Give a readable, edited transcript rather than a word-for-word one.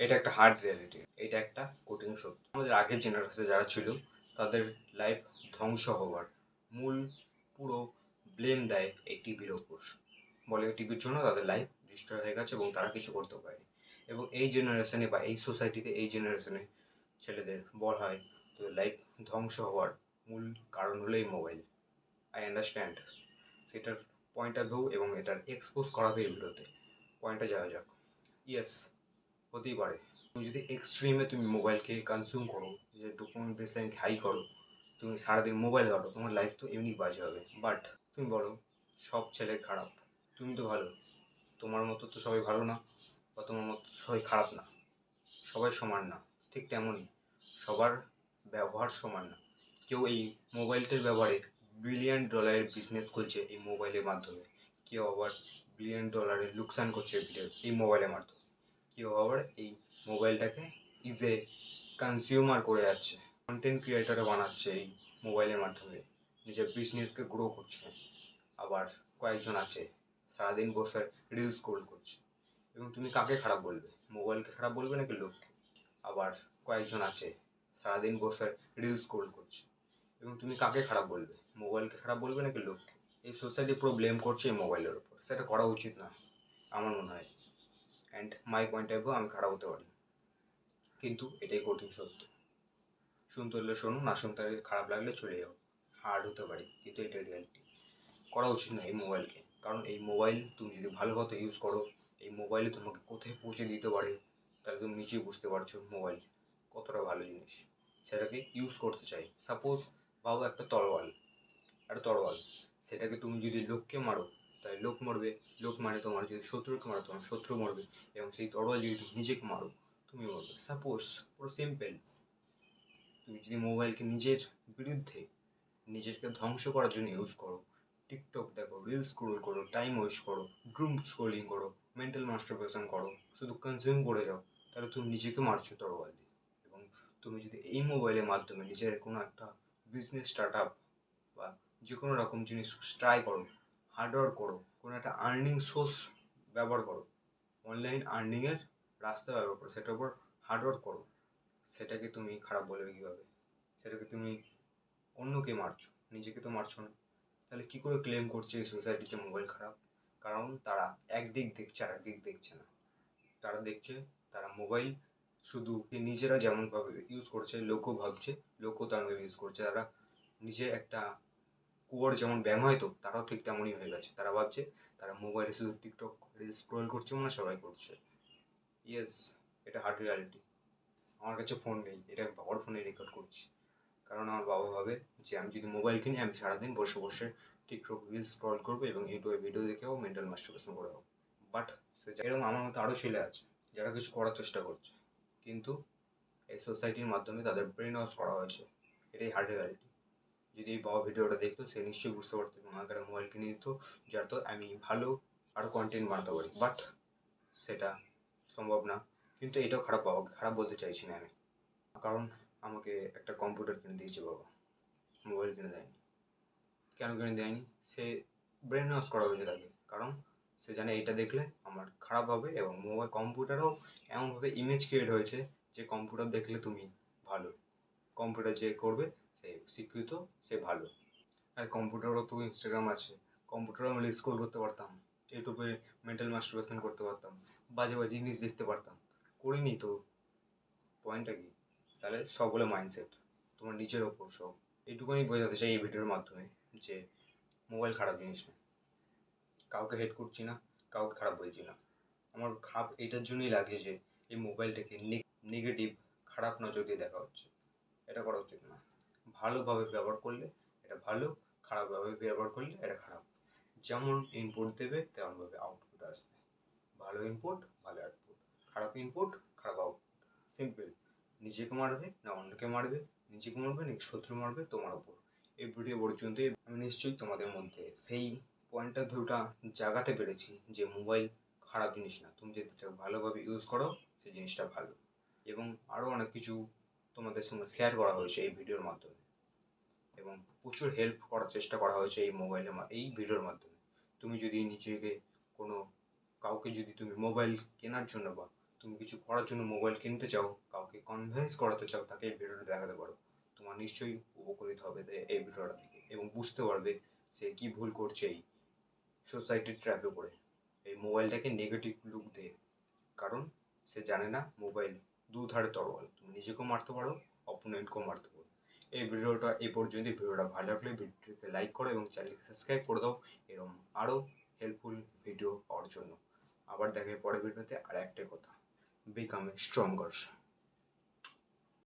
এটা একটা hard reality, এটা একটা কঠিন সত্য। আমাদের আগের জেনারেশনে যারা ছিল তাদের লাইফ ধ্বংস হওয়ার মূল পুরো ব্লেম দেয় এই টিভির ওপর। বলে টিভির জন্য তাদের লাইফ ডিস্ট্রয় হয়ে গেছে এবং তারা কিছু করতে পারেনি। এবং এই জেনারেশনে বা এই সোসাইটিতে এই জেনারেশনে ছেলেদের বলা হয় তো লাইফ ধ্বংস হওয়ার মূল কারণ হলো এই মোবাইল। আই আন্ডারস্ট্যান্ড সেটার পয়েন্ট অফ ভিউ এবং এটার এক্সপোজ করাতে এই ভিডিওতে পয়েন্টে যাওয়া যাক। ইয়েস, হতেই পারে তুমি যদি এক্সট্রিমে তুমি মোবাইলকে কনজিউম করো, যে ডোপামিন বেসলাইন হাই করো, তুমি সারাদিন মোবাইল ঘাটো, তোমার লাইফ তো এমনি বাজে হবে। বাট তুমি বলো সব ছেলে খারাপ, তুমি তো ভালো, তোমার মতো তো সবাই ভালো না, বা তোমার মতো সবাই খারাপ না, সবাই সমান না। ঠিক তেমনই সবার ব্যবহার সমান না। কেউ এই মোবাইলটার ব্যবহারে বিলিয়ন ডলারের বিজনেস করছে এই মোবাইলের মাধ্যমে, কেউ আবার বিলিয়ন ডলারের লোকসান করছে এই মোবাইলের মাধ্যমে, কেউ আবার এই মোবাইলটাকে ইজ এ কনজিউমার করে যাচ্ছে, কন্টেন্ট ক্রিয়েটারও বানাচ্ছে এই মোবাইলের মাধ্যমে, নিজের বিজনেসকে গ্রো করছে। আবার কয়েকজন আছে সারাদিন বসে রিলস স্ক্রোল করছে। এবং তুমি কাকে খারাপ বলবে, মোবাইলকে খারাপ বলবে নাকি লোককে? আবার কয়েকজন আছে সারাদিন বসে রিলস স্ক্রোল করছে। এবং তুমি কাকে খারাপ বলবে, মোবাইলকে খারাপ বলবে নাকি লোককে? এই সোসাইটি পুরো ব্লেম করছে এই মোবাইলের ওপর। সেটা করা উচিত না আমার মনে হয়। And my point of view, আমি খারাপ হতে পারি, কিন্তু এটাই কঠিন সত্য। শুনতে হলে শোনো, না শুনতে হলে খারাপ লাগলে চলে যাও। হার্ড হতে পারি কিন্তু এটা রিয়ালিটি। করা উচিত না এই মোবাইলকে, কারণ এই মোবাইল তুমি যদি ভালো মতো ইউজ করো, এই মোবাইলে তোমাকে কোথায় পৌঁছে দিতে পারে তাহলে তুমি নিজেই বুঝতে পারছো মোবাইল কতটা ভালো জিনিস। সেটাকে ইউজ করতে চাই। সাপোজ ভাবো একটা তরোয়াল, সেটাকে তুমি যদি লোককে মারো তাহলে লোক মরবে, লোক মানে তোমার যদি শত্রুকে মারো তোমার শত্রু মরবে, এবং সেই তরোয়াল যদি তুমি নিজেকে মারো তুমি মরবে। সাপোজ, পুরো সিম্পল। তুমি যদি মোবাইলকে নিজের বিরুদ্ধে, নিজেকে ধ্বংস করার জন্য ইউজ করো, টিকটক দেখো, রিলস স্ক্রোল করো, টাইম ওয়েস্ট করো, ড্রুম স্ক্রোলিং করো, মেন্টাল মাস্টারবেশন করো, শুধু কনজিউম করে যাও, তাহলে তুমি নিজেকে মারছো তরোয়াল দিয়ে। এবং তুমি যদি এই মোবাইলের মাধ্যমে নিজের কোনো একটা বিজনেস স্টার্ট আপ বা যে কোনো রকম জিনিস ট্রাই করো, হার্ডওয়ার্ক করো, কোনো একটা আর্নিং সোর্স ব্যবহার করো, অনলাইন আর্নিংয়ের রাস্তা ব্যবহার করো, সেটার উপর হার্ডওয়ার্ক করো, সেটাকে তুমি খারাপ বলবে কীভাবে? সেটাকে তুমি অন্যকে মারছো, নিজেকে তো মারছো না। তাহলে কী করে ক্লেম করছে এই সোসাইটিতে মোবাইল খারাপ? কারণ তারা একদিক দেখছে আর একদিক দেখছে না। তারা দেখছে তারা মোবাইল শুধু নিজেরা যেমনভাবে ইউজ করছে লোকও ভাবছে, লোকও তেমনভাবে ইউজ করছে। তারা নিজে একটা কুয়োর যেমন ব্যায়াম হয় তো তারাও ঠিক তেমনই হয়ে গেছে। তারা ভাবছে তারা মোবাইলে শুধু টিকটক রিলস স্ক্রোল করছে মনে সবাই করছে। ইয়েস, এটা হার্ড রিয়ালিটি। আমার কাছে ফোন নেই, এটা আমি বাবার ফোনে রেকর্ড করছি। কারণ আমার বাবা ভাবে যে আমি যদি মোবাইল কিনি আমি সারাদিন বসে বসে টিকটক রিলস স্ক্রল করবো এবং ইউটিউবে ভিডিও দেখেও মেন্টাল মাস্টারবেশন করে দেবো। বাট এরকম আমার মতো আরও ছেলে আছে যারা কিছু করার চেষ্টা করছে, কিন্তু এই সোসাইটির মাধ্যমে তাদের ব্রেন ওয়াশ করা হয়েছে। এটাই হার্ড রিয়ালিটি। যদি এই বাবা ভিডিওটা দেখতো সে নিশ্চয়ই বুঝতে পারতো এবং আমাকে একটা মোবাইল কিনে দিত, যাতে আমি ভালো আরও কন্টেন্ট বানাতে পারি। বাট সেটা সম্ভব না। কিন্তু এটাও খারাপ, বাবাকে খারাপ বলতে চাইছি না আমি, কারণ আমাকে একটা কম্পিউটার কিনে দিয়েছে বাবা, মোবাইল কিনে দেয়নি। কেন কিনে দেয়নি? সে ব্রেন ওয়াশ করা হয়েছে তাকে, কারণ সে জানে এটা দেখলে আমার খারাপ হবে। এবং মোবাইল কম্পিউটারও এমনভাবে ইমেজ ক্রিয়েট হয়েছে যে কম্পিউটার দেখলে তুমি ভালো, কম্পিউটার যে করবে সে শিক্ষিত, সে ভালো। আর কম্পিউটারও তো ইনস্টাগ্রাম আছে, কম্পিউটারও আমি স্ক্রল করতে পারতাম, ইউটিউবে মেন্টাল মাস্টারবেশন করতে পারতাম, বাজে বাজে জিনিস দেখতে পারতাম, করিনি তো। পয়েন্টটা কি? তাহলে সব হলো মাইন্ডসেট, তোমার নিজের ওপর সব। এইটুকুনি বোঝাতে চাই এই ভিডিওর মাধ্যমে যে মোবাইল খারাপ জিনিস না। কাউকে হেট করছি না, কাউকে খারাপ বলছি না। আমার খারাপ এইটার জন্যই লাগে যে এই মোবাইলটাকে নেগেটিভ, খারাপ নজর দিয়ে দেখা হচ্ছে। এটা করা উচিত না। ভালোভাবে ব্যবহার করলে এটা ভালো, খারাপভাবে ব্যবহার করলে এটা খারাপ। যেমন ইনপুট দেবে তেমনভাবে আউটপুট আসবে। ভালো ইনপুট ভালো আউটপুট, খারাপ ইনপুট খারাপ আউটপুট। সিম্পল। নিজেকে মারবে না অন্যকে মারবে, নিজেকে মারবে নাকি শত্রু মারবে তোমার ওপর। এই ভিডিও পর্যন্তই। আমি নিশ্চয়ই তোমাদের মধ্যে সেই পয়েন্ট অফ ভিউটা জাগাতে পেরেছি যে মোবাইল খারাপ জিনিস না, তুমি যদি এটা ভালোভাবে ইউজ করো সেই জিনিসটা ভালো। এবং আরও অনেক কিছু তোমাদের সঙ্গে শেয়ার করা হয়েছে এই ভিডিওর মাধ্যমে, এবং প্রচুর হেল্প করার চেষ্টা করা হয়েছে এই ভিডিওর মাধ্যমে। তুমি যদি নিজেকে কোনো কাউকে যদি তুমি মোবাইল কেনার জন্য বা তুমি কিছু করার জন্য মোবাইল কিনতে চাও, কাউকে কনভিন্স করাতে চাও, তাকে এই ভিডিওটা দেখাতে পারো। তোমার নিশ্চয়ই উপকৃত হবে এই ভিডিওটা দেখে, এবং বুঝতে পারবে সে কী ভুল করছে এই সোসাইটির ট্র্যাপে পড়ে, এই মোবাইলটাকে নেগেটিভ লুক দিয়ে। কারণ সে জানে না মোবাইল দুধারে তরোয়াল, তুমি নিজেকেও মারতে পারো, অপোনেন্টকেও মারতে পারো। এই ভিডিওটা এই পর্যন্ত। ভিডিওটা ভালো লাগলে ভিডিওটিকে লাইক করো এবং চ্যানেলকে সাবস্ক্রাইব করে দাও এরকম আরও হেল্পফুল ভিডিও পাওয়ার জন্য। আবার দেখা পরের ভিডিওতে আর একটা কথা, বিকাম এ স্ট্রঙ্গার।